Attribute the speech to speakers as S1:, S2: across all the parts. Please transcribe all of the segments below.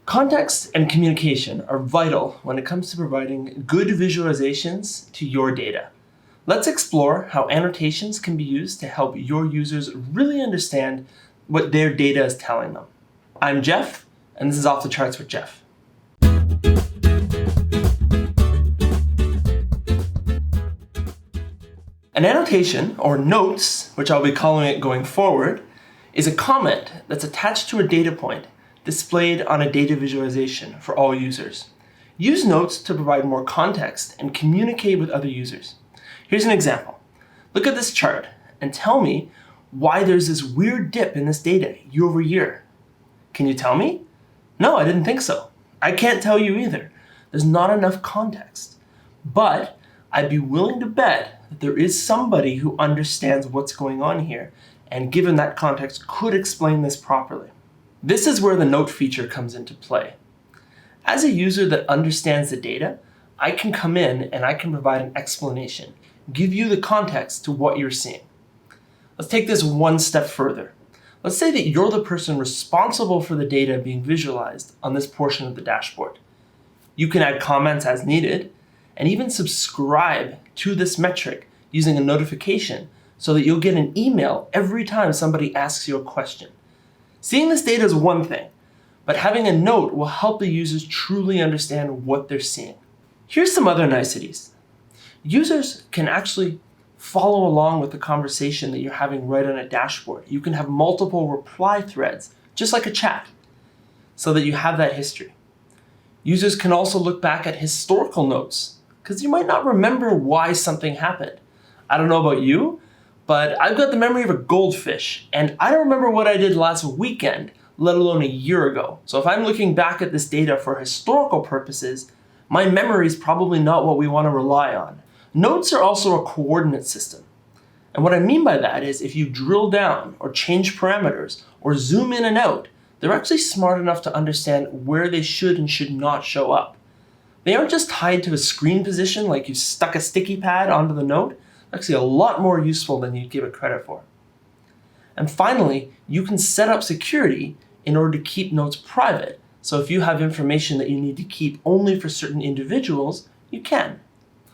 S1: Context and communication are vital when it comes to providing good visualizations to your data. Let's explore how annotations can be used to help your users really understand what their data is telling them. I'm Jeff, and this is Off the Charts with Jeff. An annotation, or notes, which I'll be calling it going forward, is a comment that's attached to a data point displayed on a data visualization for all users. Use notes to provide more context and communicate with other users. Here's an example. Look at this chart and tell me why there's this weird dip in this data year over year. Can you tell me? No, I didn't think so. I can't tell you either. There's not enough context. But I'd be willing to bet that there is somebody who understands what's going on here, and given that context, could explain this properly. This is where the note feature comes into play. As a user that understands the data, I can come in and I can provide an explanation, give you the context to what you're seeing. Let's take this one step further. Let's say that you're the person responsible for the data being visualized on this portion of the dashboard. You can add comments as needed, and even subscribe to this metric using a notification so that you'll get an email every time somebody asks you a question. Seeing this data is one thing, but having a note will help the users truly understand what they're seeing. Here's some other niceties. Users can actually follow along with the conversation that you're having right on a dashboard. You can have multiple reply threads, just like a chat, so that you have that history. Users can also look back at historical notes, because you might not remember why something happened. I don't know about you, but I've got the memory of a goldfish, and I don't remember what I did last weekend, let alone a year ago. So if I'm looking back at this data for historical purposes, my memory is probably not what we want to rely on. Notes are also a coordinate system. And what I mean by that is if you drill down or change parameters or zoom in and out, they're actually smart enough to understand where they should and should not show up. They aren't just tied to a screen position like you stuck a sticky pad onto the note. Actually a lot more useful than you'd give it credit for. And finally, you can set up security in order to keep notes private. So if you have information that you need to keep only for certain individuals, you can.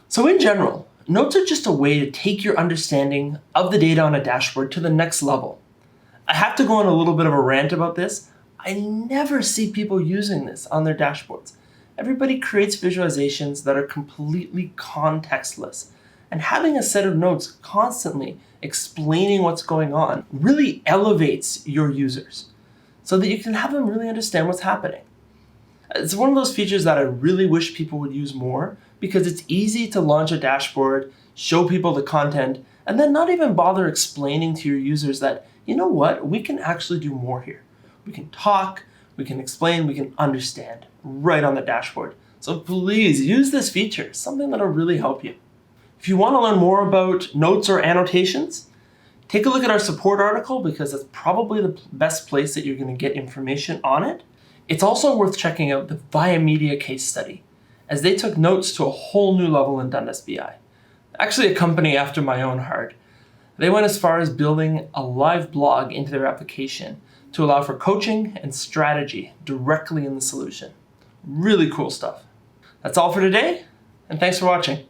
S1: So in general, notes are just a way to take your understanding of the data on a dashboard to the next level. I have to go on a little bit of a rant about this. I never see people using this on their dashboards. Everybody creates visualizations that are completely contextless. And having a set of notes constantly explaining what's going on really elevates your users so that you can have them really understand what's happening. It's one of those features that I really wish people would use more because it's easy to launch a dashboard, show people the content, and then not even bother explaining to your users that, you know what, we can actually do more here. We can talk, we can explain, we can understand right on the dashboard. So please use this feature, it's something that'll really help you. If you want to learn more about notes or annotations, take a look at our support article because that's probably the best place that you're going to get information on it. It's also worth checking out the Via Media case study, as they took notes to a whole new level in Dundas BI. Actually a company after my own heart. They went as far as building a live blog into their application to allow for coaching and strategy directly in the solution. Really cool stuff. That's all for today, and thanks for watching.